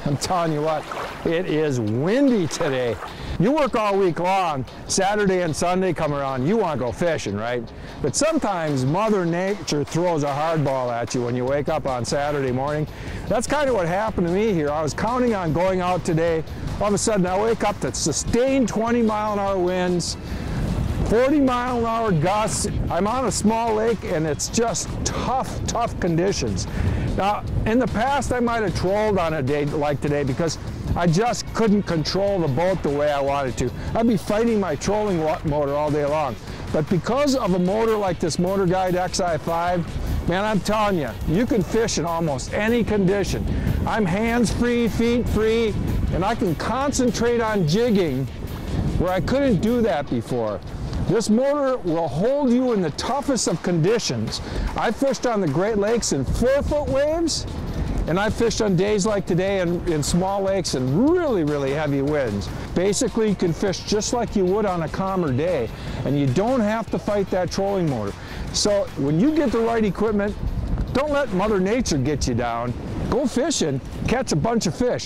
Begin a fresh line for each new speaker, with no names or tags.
I'm telling you what, it is windy today. You work all week long, Saturday and Sunday come around, you want to go fishing, right? But sometimes Mother Nature throws a hardball at you when you wake up on Saturday morning. That's kind of what happened to me here. I was counting on going out today. All of a sudden I wake up to sustained 20-mile-an-hour winds, 40-mile-an-hour gusts. I'm on a small lake and it's just tough conditions. Now, in the past I might have trolled on a day like today because I just couldn't control the boat the way I wanted to. I'd be fighting my trolling motor all day long. But because of a motor like this Motor Guide XI5, man, I'm telling you, you can fish in almost any condition. I'm hands-free, feet-free, and I can concentrate on jigging where I couldn't do that before. This motor will hold you in the toughest of conditions. I fished on the Great Lakes in 4-foot waves, and I fished on days like today in small lakes and really heavy winds. Basically, you can fish just like you would on a calmer day, and you don't have to fight that trolling motor. So when you get the right equipment, don't let Mother Nature get you down. Go fishing, catch a bunch of fish.